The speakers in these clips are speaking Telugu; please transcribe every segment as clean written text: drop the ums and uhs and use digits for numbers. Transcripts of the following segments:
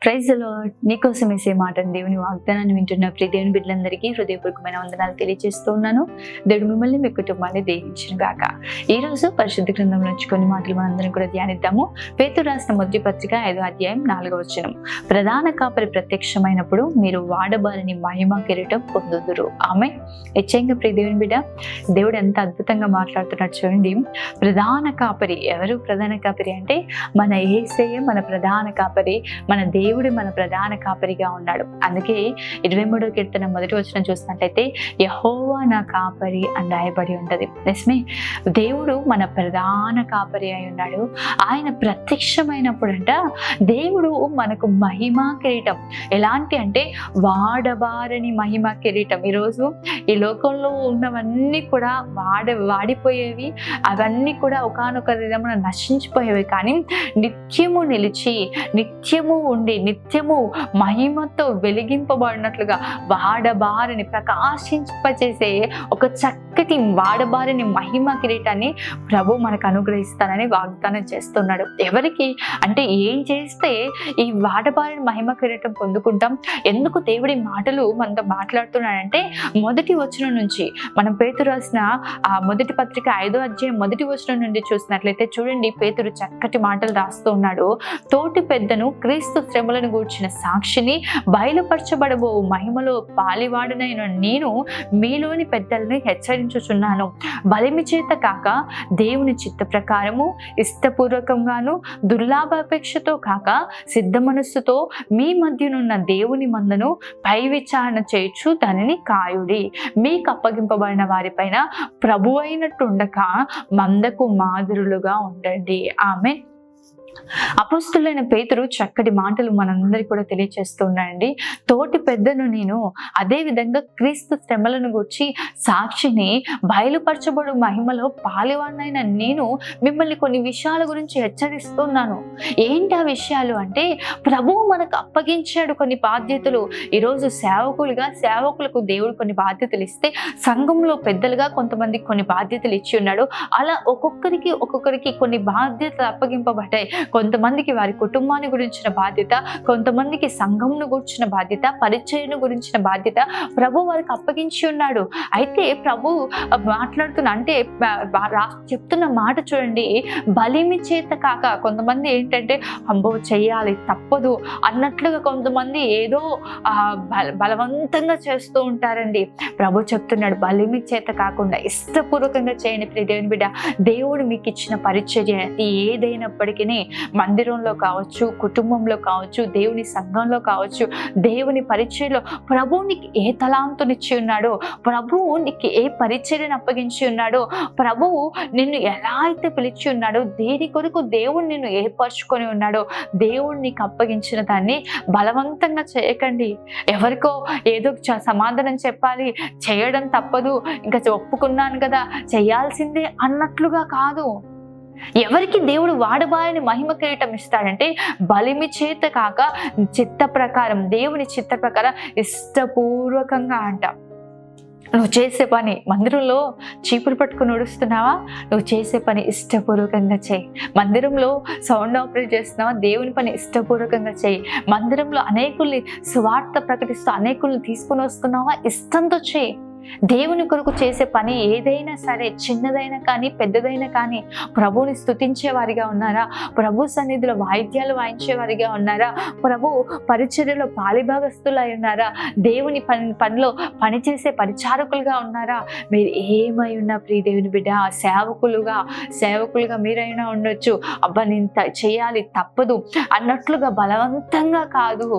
Praise the lord. నీకోసం వేసే మాటను దేవుని వాగ్దానాన్ని వింటున్న ప్రియ దేవుని బిడ్డలందరికీ హృదయపూర్వకమైన వందనాలు తెలియజేస్తూ ఉన్నాను. దేవుడు మిమ్మల్ని మీ కుటుంబాన్ని దీవించును గాక. ఈ రోజు పరిశుద్ధ గ్రంథం నుంచి కొన్ని మాటలు మనందరం కూడా ధ్యానిద్దాము. పేతురు రాసిన మొదటి పత్రిక 5వ అధ్యాయం 4వ వచనం. ప్రధాన కాపరి ప్రత్యక్షమైనప్పుడు మీరు వాడబారిని మహిమ కిరీటం పొందుదురు. ఆమె నిశ్చయంగా ప్రియ దేవుని బిడ్డ, దేవుడు ఎంత అద్భుతంగా మాట్లాడుతున్నాడు చూడండి. ప్రధాన కాపరి ఎవరు? ప్రధాన కాపరి అంటే మన యేసయ్య మన ప్రధాన కాపరి, మన దేవుడు మన ప్రధాన కాపరిగా ఉన్నాడు. అందుకే 23వ కీర్తన మొదటి వచనం చూసినట్లయితే యెహోవా నా కాపరి అని రాయబడి ఉంటది. నిజమే, దేవుడు మన ప్రధాన కాపరి అయి ఉన్నాడు. ఆయన ప్రత్యక్షమైనప్పుడంట దేవుడు మనకు మహిమా కిరీటం, ఎలాంటి అంటే వాడబారని మహిమా కిరీటం. ఈరోజు ఈ లోకంలో ఉన్నవన్నీ కూడా వాడిపోయేవి, అవన్నీ కూడా ఒకానొక విధమున నశించిపోయేవి. కానీ నిత్యము నిలిచి, నిత్యము ఉండి, నిత్యము మహిమతో వెలిగింపబడినట్లుగా వాడబారిని ప్రకాశింపచేసే ఒక చక్కటి వాడబారిని మహిమ కిరీటాన్ని ప్రభు మనకు అనుగ్రహిస్తానని వాగ్దానం చేస్తున్నాడు. ఎవరికి అంటే ఏం చేస్తే ఈ వాడబారిని మహిమ కిరీటం పొందుకుంటాం? ఎందుకు దేవుడి మాటలు మనతో మాట్లాడుతున్నాడంటే మొదటి వచనం నుంచి, మనం పేతురు రాసిన మొదటి పత్రిక 5వ అధ్యాయం మొదటి వచనం నుండి చూసినట్లయితే చూడండి, పేతురు చక్కటి మాటలు రాస్తూ ఉన్నాడు. తోటి పెద్దను, క్రీస్తు శ్రమలను గూర్చిన సాక్షిని, బయలుపరచబడబో మహిమలో పాలివాడునైన నేను మీలోని పెద్దలను హెచ్చరించుచున్నాను. బలిమి చేత కాక దేవుని చిత్త ప్రకారము, ఇష్టపూర్వకంగాను దుర్లాభాపేక్షతో కాక సిద్ధ మనస్సుతో మీ మధ్యనున్న దేవుని మందను పై విచారణ చేయొచ్చు దానిని కాయుడి. మీకు అప్పగింపబడిన వారిపైన ప్రభు అయినట్టుండక మందకు మాదిరులుగా ఉండండి. ఆమె అపోస్తులైన పేతురు చక్కటి మాటలు మనందరికీ కూడా తెలియచేస్తున్నాడండి. తోటి పెద్దను నేను, అదే విధంగా క్రీస్తు శ్రమలను గురించి సాక్షిని, బయలుపరచబడు మహిమలో పాలివాడినైన నేను మిమ్మల్ని కొన్ని విషయాల గురించి హెచ్చరిస్తున్నాను. ఏంటి ఆ విషయాలు అంటే, ప్రభువు మనకు అప్పగించాడు కొన్ని బాధ్యతలు. ఈరోజు సేవకులకు దేవుడు కొన్ని బాధ్యతలు ఇస్తే, సంఘంలో పెద్దలుగా కొంతమందికి కొన్ని బాధ్యతలు ఇచ్చి ఉన్నాడు. అలా ఒక్కొక్కరికి కొన్ని బాధ్యతలు అప్పగింపబడ్డాయి. కొంతమందికి వారి కుటుంబాన్ని గురించిన బాధ్యత, కొంతమందికి సంఘంను గురించిన బాధ్యత, పరిచయను గురించిన బాధ్యత ప్రభు వారికి అప్పగించి ఉన్నాడు. అయితే ప్రభు మాట్లాడుతున్న అంటే చెప్తున్న మాట చూడండి, బలిమి చేత కాక. కొంతమంది ఏంటంటే అంబో చెయ్యాలి తప్పదు అన్నట్లుగా కొంతమంది ఏదో బలవంతంగా చేస్తూ ఉంటారండి. ప్రభు చెప్తున్నాడు, బలిమి చేత కాకుండా ఇష్టపూర్వకంగా చేయండి. ప్రియ దేవుని బిడ్డ, దేవుడు మీకు ఇచ్చిన పరిచర్య ఏదైనప్పటికీ, మందిరంలో కావచ్చు, కుటుంబంలో కావచ్చు, దేవుని సంఘంలో కావచ్చు, దేవుని పరిచర్యలో ప్రభువు నీకు ఏ తలాంతునిచ్చి ఉన్నాడో, ప్రభువు నీకు ఏ పరిచర్యను అప్పగించి ఉన్నాడో, ప్రభువు నిన్ను ఎలా అయితే పిలిచి ఉన్నాడో, దేని కొరకు దేవుడు నిన్ను ఏర్పరచుకొని ఉన్నాడో, దేవుడు నీకు అప్పగించిన దాన్ని బలవంతంగా చేయకండి. ఎవరికో ఏదో సమాధానం చెప్పాలి, చేయడం తప్పదు, ఇంకా ఒప్పుకున్నాను కదా చేయాల్సిందే అన్నట్లుగా కాదు. ఎవరికి దేవుడు వాడబారిని మహిమ కిరీటం ఇస్తాడంటే, బలిమి చేత కాక చిత్త ప్రకారం, దేవుని చిత్త ప్రకారం ఇష్టపూర్వకంగా అంట. నువ్వు చేసే పని, మందిరంలో చీపురు పట్టుకుని నడుస్తున్నావా? నువ్వు చేసే పని ఇష్టపూర్వకంగా చేయి. మందిరంలో సౌండ్ ఆపరేట్ చేస్తున్నావా? దేవుని పని ఇష్టపూర్వకంగా చేయి. మందిరంలో అనేకుల్ని సువార్త ప్రకటిస్తూ అనేకుల్ని తీసుకుని వస్తున్నావా? ఇష్టంతో చేయి. దేవుని కొరకు చేసే పని ఏదైనా సరే, చిన్నదైనా కానీ పెద్దదైనా కానీ, ప్రభువుని స్తుతించే వారిగా ఉన్నారా? ప్రభు సన్నిధిలో వాయిద్యాలు వాయించేవారిగా ఉన్నారా? ప్రభు పరిచర్యలో పాలిభాగస్తులు అయి ఉన్నారా? దేవుని పనిలో పనిచేసే పరిచారకులుగా ఉన్నారా? మీరు ఏమై ఉన్నా ప్రియ దేవుని బిడ్డ, సేవకులుగా మీరైనా ఉండొచ్చు. అబ్బా నేను చేయాలి తప్పదు అన్నట్లుగా బలవంతంగా కాదు,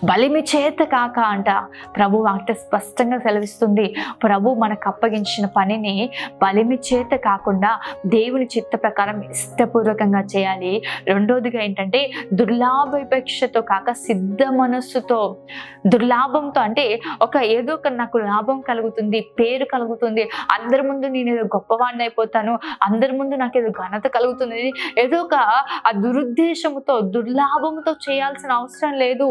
బలిమి చేత కాక అంట. ప్రభు వాక్య స్పష్టంగా సెలవిస్తుంది. ప్రభు మనకు అప్పగించిన పనిని బలిమి చేత కాకుండా దేవుని చిత్త ప్రకారం ఇష్టపూర్వకంగా చేయాలి. రెండోదిగా ఏంటంటే దుర్లాభాపేక్షతో కాక సిద్ధ మనస్సుతో. దుర్లాభంతో అంటే ఏదో ఒక నాకు లాభం కలుగుతుంది, పేరు కలుగుతుంది, అందరి ముందు నేను ఏదో గొప్పవాడిని అయిపోతాను, అందరి ముందు నాకు ఏదో ఘనత కలుగుతుంది, ఏదో ఒక దురుద్దేశముతో దుర్లాభంతో చేయాల్సిన అవసరం లేదు.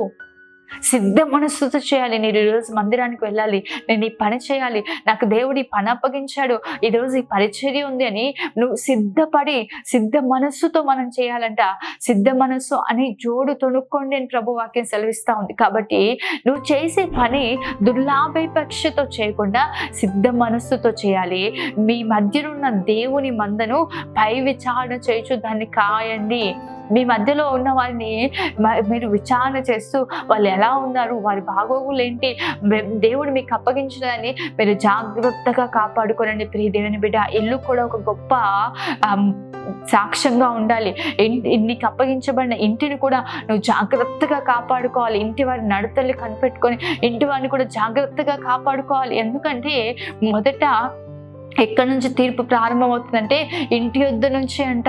సిద్ధ మనస్సుతో చేయాలి. నేను ఈరోజు మందిరానికి వెళ్ళాలి, నేను ఈ పని చేయాలి, నాకు దేవుడు ఈ పని అప్పగించాడు, ఈరోజు ఈ పరిచర్య ఉంది అని నువ్వు సిద్ధపడి సిద్ధ మనస్సుతో మనం చేయాలంట. సిద్ధ మనస్సు అని జోడు తొణుక్కోండి అని ప్రభు వాక్యం సెలవిస్తా ఉంది. కాబట్టి నువ్వు చేసే పని దుర్లాభాపేక్షతో చేయకుండా సిద్ధ మనస్సుతో చేయాలి. మీ మధ్యలో ఉన్న దేవుని మందను పై విచారణ చేయొచ్చు, దాన్ని కాయండి. మీ మధ్యలో ఉన్న వారిని మీరు విచారణ చేస్తూ వాళ్ళు ఎలా ఉన్నారు, వారి బాగోగులు ఏంటి, దేవుడు మీకు అప్పగించడాన్ని మీరు జాగ్రత్తగా కాపాడుకోనండి. ప్రియ దేవుని బిడ్డ, ఇల్లు కూడా ఒక గొప్ప సాక్ష్యంగా ఉండాలి. నీకు అప్పగించబడిన ఇంటిని కూడా నువ్వు జాగ్రత్తగా కాపాడుకోవాలి. ఇంటి వారి నడతల్ని కనిపెట్టుకొని ఇంటి వారిని కూడా జాగ్రత్తగా కాపాడుకోవాలి. ఎందుకంటే మొదట ఎక్కడి నుంచి తీర్పు ప్రారంభమవుతుందంటే ఇంటి యొద్ద నుంచి అంట.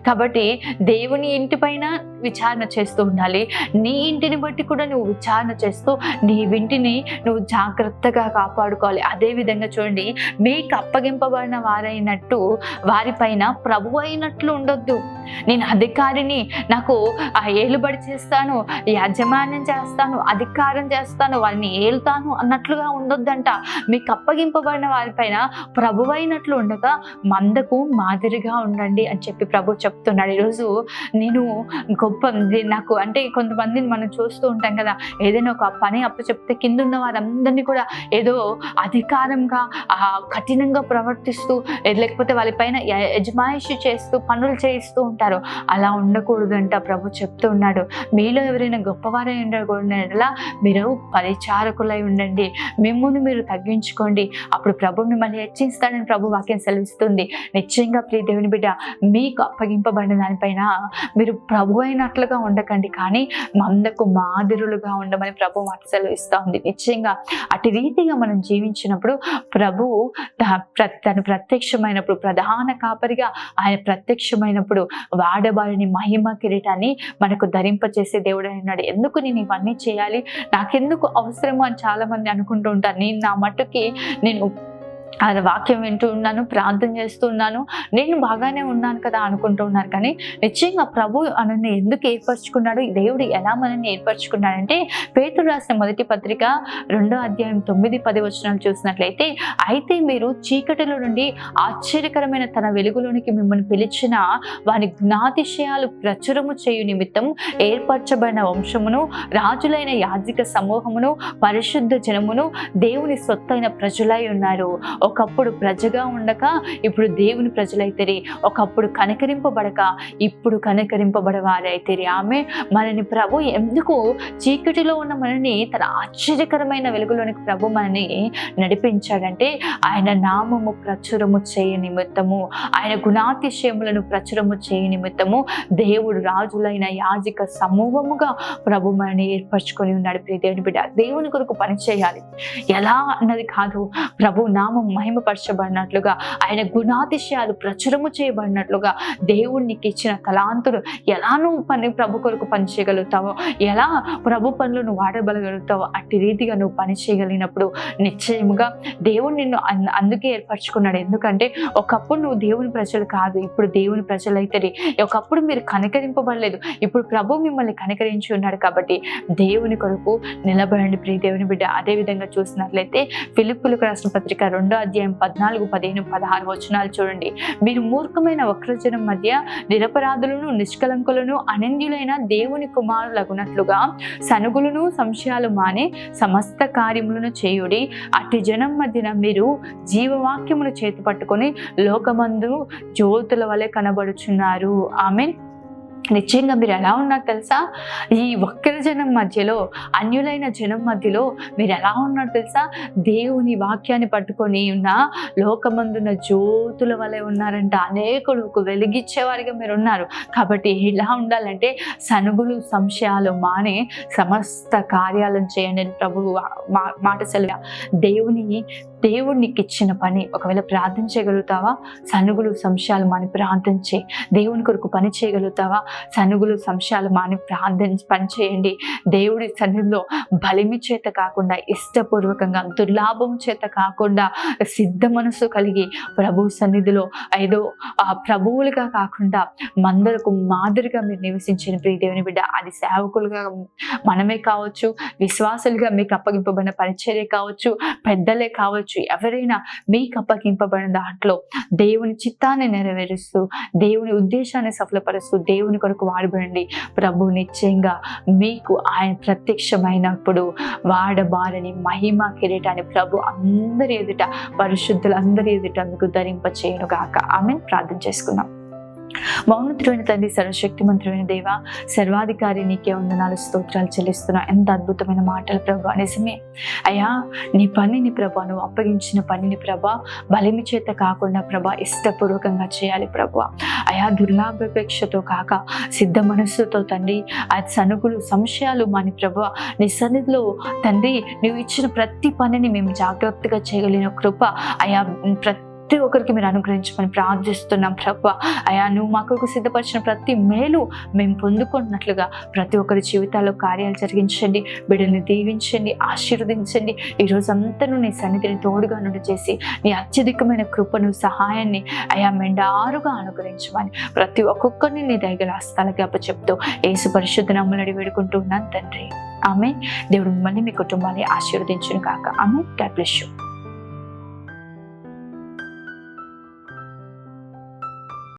కాబట్టి దేవుని ఇంటి పైన విచారణ చేస్తూ ఉండాలి. నీ ఇంటిని బట్టి కూడా నువ్వు విచారణ చేస్తూ నీ ఇంటిని నువ్వు జాగ్రత్తగా కాపాడుకోవాలి. అదే విధంగా చూడండి, మీకు అప్పగింపబడిన వారైనట్టు వారిపైన ప్రభు అయినట్లు ఉండొద్దు. నేను అధికారిని, నాకు ఏలుబడి చేస్తాను, యాజమాన్యం చేస్తాను, అధికారం చేస్తాను, వారిని ఏలుతాను అన్నట్లుగా ఉండొద్దంట. మీకు అప్పగింపబడిన వారిపైన ప్రభు అయినట్లు ఉండగా మందకు మాదిరిగా ఉండండి అని చెప్పి ప్రభు చెప్తున్నాడు. ఈరోజు నేను నాకు అంటే కొంతమందిని మనం చూస్తూ ఉంటాం కదా, ఏదైనా ఒక పని అప్పచెప్తే కింద ఉన్న వారందరినీ కూడా ఏదో అధికారంగా కఠినంగా ప్రవర్తిస్తూ, లేకపోతే వాళ్ళపైన యజమాయిషి చేస్తూ పనులు చేయిస్తూ ఉంటారు. అలా ఉండకూడదంట ప్రభు చెప్తూ ఉన్నాడు. మీలో ఎవరైనా గొప్పవారై ఉండకూడలా మీరు పరిచారకులై ఉండండి. మిమ్మల్ని మీరు తగ్గించుకోండి, అప్పుడు ప్రభు మిమ్మల్ని హెచ్చిస్తాడని ప్రభు వాక్యం సెలవిస్తుంది. నిశ్చయంగా ప్రియ దేవుని బిడ్డ, మీకు అప్పగింపబడిన దానిపైన మీరు ప్రభు అయినట్లుగా ఉండకండి, కానీ మందకు మాదిరులుగా ఉండమని ప్రభు మాట సెలవిస్తూ ఉంది. నిశ్చయంగా అటు రీతిగా మనం జీవించినప్పుడు ప్రభు తను ప్రత్యక్షమైనప్పుడు, ప్రధాన కాపరిగా ఆయన ప్రత్యక్షమైనప్పుడు వాడబారిని మహిమ కిరీటాన్ని మనకు ధరింపచేసే దేవుడు అన్నాడు. ఎందుకు నేను ఇవన్నీ చేయాలి, నాకెందుకు అవసరము అని చాలా మంది అనుకుంటూ ఉంటారు. నేను నా మట్టుకి నేను ఆయన వాక్యం వింటూ ఉన్నాను, ప్రార్థన చేస్తూ ఉన్నాను, నేను బాగానే ఉన్నాను కదా అనుకుంటూ ఉన్నారు. కానీ నిశ్చయంగా ప్రభు మనల్ని ఎందుకు ఏర్పరచుకున్నాడు, దేవుడు ఎలా మనల్ని ఏర్పరచుకున్నాడంటే, పేతురు రాసిన మొదటి పత్రిక 2వ అధ్యాయం 9-10 వచనాలు చూసినట్లయితే, అయితే మీరు చీకటిలో నుండి ఆశ్చర్యకరమైన తన వెలుగులోనికి మిమ్మల్ని పిలిచిన వారి జ్ఞాతిశయాలు ప్రచురము చేయు నిమిత్తం ఏర్పరచబడిన వంశమును, రాజులైన యాజక సమూహమును, పరిశుద్ధ జనమును, దేవుని సొత్తైన ప్రజలై ఉన్నారు. ఒకప్పుడు ప్రజగా ఉండక ఇప్పుడు దేవుని ప్రజలైతే, ఒకప్పుడు కనికరింపబడక ఇప్పుడు కనికరింపబడవారైతే. ఆమె మనని ప్రభు ఎందుకు చీకటిలో ఉన్న మనని తన ఆశ్చర్యకరమైన వెలుగులోనికి ప్రభు మనని నడిపించాడంటే, ఆయన నామము ప్రచురము చేయ నిమిత్తము, ఆయన గుణాతిశయములను ప్రచురము చేయ నిమిత్తము దేవుడు రాజులైన యాజక సమూహముగా ప్రభు మనని ఏర్పరచుకొని ఉన్నాడు. ప్రియ దేవుని బిడ్డ, దేవుని కొరకు పని చేయాలి. ఎలా అన్నది కాదు, ప్రభు నామం మహిమపరచబడినట్లుగా, ఆయన గుణాతిశయాలు ప్రచురము చేయబడినట్లుగా, దేవునికి ఇచ్చిన తలాంతులు ఎలా నువ్వు ప్రభు కొరకు పని చేయగలుగుతావో, ఎలా ప్రభు పనులు నువ్వు వాడబడగలుగుతావో, అట్టి రీతిగా నువ్వు పని చేయగలిగినప్పుడు నిశ్చయముగా దేవుడు నిన్ను అందుకే ఏర్పరచుకున్నాడు. ఎందుకంటే ఒకప్పుడు నువ్వు దేవుని ప్రజలు కాదు, ఇప్పుడు దేవుని ప్రజలైతే. ఒకప్పుడు మీరు కనికరింపబడలేదు, ఇప్పుడు ప్రభు మిమ్మల్ని కనికరించి ఉన్నాడు. కాబట్టి దేవుని కొరకు నిలబడండి ప్రియ దేవుని బిడ్డ. అదే విధంగా చూసినట్లయితే ఫిలిప్పీయులకు రాసిన పత్రిక 2వ అధ్యాయం 14, 15, 16 వచనాలు చూడండి. మీరు మూర్ఖమైన వక్రజనం మధ్య నిరపరాధులను, నిష్కలంకులను, అనంద్యులైన దేవుని కుమారులగునట్లుగా సనుగులను, సంశయాలు మానే సమస్త కార్యములను చేయుడి. అట్టి జనం మధ్యన మీరు జీవవాక్యమును చేతి పట్టుకొని లోకమందు జ్యోతుల వలె కనబడుచున్నారు. ఆమేన్. నిశ్చయంగా మీరు ఎలా ఉన్నారు తెలుసా? ఈ వక్ర జనం మధ్యలో, అన్యులైన జనం మధ్యలో మీరు ఎలా ఉన్నారు తెలుసా? దేవుని వాక్యాన్ని పట్టుకొని ఉన్న లోకమందున్న జ్యోతుల వలె ఉన్నారంట. అనేకులకు వెలిగించేవారిగా మీరు ఉన్నారు. కాబట్టి ఎలా ఉండాలంటే, సనుగులు, సంశయాలు మానే సమస్త కార్యాలను చేయండి ప్రభు మాట సెలవు. దేవుని దేవుడు నీకు ఇచ్చిన పని ఒకవేళ ప్రార్థన చేయగలుగుతావా? సనుగులు సంశయాలు మాని ప్రార్థన చేయి. దేవుని కొరకు పని చేయగలుగుతావా? సనుగులు సంశయాలు మాని పని చేయండి. దేవుడి సన్నిధిలో బలిమి చేత కాకుండా, ఇష్టపూర్వకంగా, దుర్లాభం చేత కాకుండా, సిద్ధ మనసు కలిగి ప్రభు సన్నిధిలో ఏదో ప్రభువులుగా కాకుండా మందరకు మాదిరిగా మీరు నివసించిన ప్రియ దేవుని బిడ్డ, అది సేవకులుగా మనమే కావచ్చు, విశ్వాసులుగా మీకు అప్పగింపబడిన పరిచర్య కావచ్చు, పెద్దలే కావచ్చు, ఎవరైనా మీకు అప్పగింపబడిన దాంట్లో దేవుని చిత్తాన్ని నెరవేరుస్తూ, దేవుని ఉద్దేశాన్ని సఫలపరుస్తూ దేవుని కొరకు వాడబడండి. ప్రభు నిశ్చయంగా మీకు ఆయన ప్రత్యక్షమైనప్పుడు వాడబారని మహిమ కిరీటాన్ని ప్రభు అందరి ఎదుట, పరిశుద్ధులందరి ఎదుట మీకు ధరింప చేయను గాక. ఆమేన్. ప్రార్థన చేసుకుందాం. మౌనతుడైన తండ్రి, సర్వశక్తిమంతుడైన దేవ, సర్వాధికారి నీకే వందనాలు, స్తోత్రాలు చెల్లిస్తున్నా. ఎంత అద్భుతమైన మాటలు ప్రభా. నిజమే అయ్యా, నీ పనిని ప్రభా, నువ్వు అప్పగించిన పనిని ప్రభా బలిమి చేత కాకుండా ప్రభా ఇష్టపూర్వకంగా చేయాలి ప్రభా. అయా, దుర్లాభాపేక్షతో కాక సిద్ధ మనస్సుతో తండ్రి, ఆ సనుగులు సంశయాలు మాని ప్రభా నీ సన్నిధిలో తండ్రి నువ్వు ఇచ్చిన ప్రతి పనిని మేము జాగ్రత్తగా చేయగలిగిన కృప అయా ప్రతి ఒక్కరికి మీరు అనుగ్రహించమని ప్రార్థిస్తున్నాం ప్రభా. అయా, నువ్వు మా కొరకు సిద్ధపరిచిన ప్రతి మేలు మేము పొందుకున్నట్లుగా ప్రతి ఒక్కరి జీవితాల్లో కార్యాలు జరిగించండి. బిడ్డల్ని దీవించండి, ఆశీర్వదించండి. ఈ రోజంతా నీ సన్నిధిని తోడుగా నుండి చేసి నీ అత్యధికమైన కృపను, సహాయాన్ని అయా మెండారుగా అనుగ్రహించమని ప్రతి ఒక్కొక్కరిని నీ దయగల హస్తాలకి అప్పచెప్తూ యేసు పరిశుద్ధ నామములో వేడుకుంటూ ఉన్నాను తండ్రి. ఆమేన్. దేవుడు మిమ్మల్ని, మీ కుటుంబాన్ని ఆశీర్వదించును కాక. ఆమేన్. God bless you.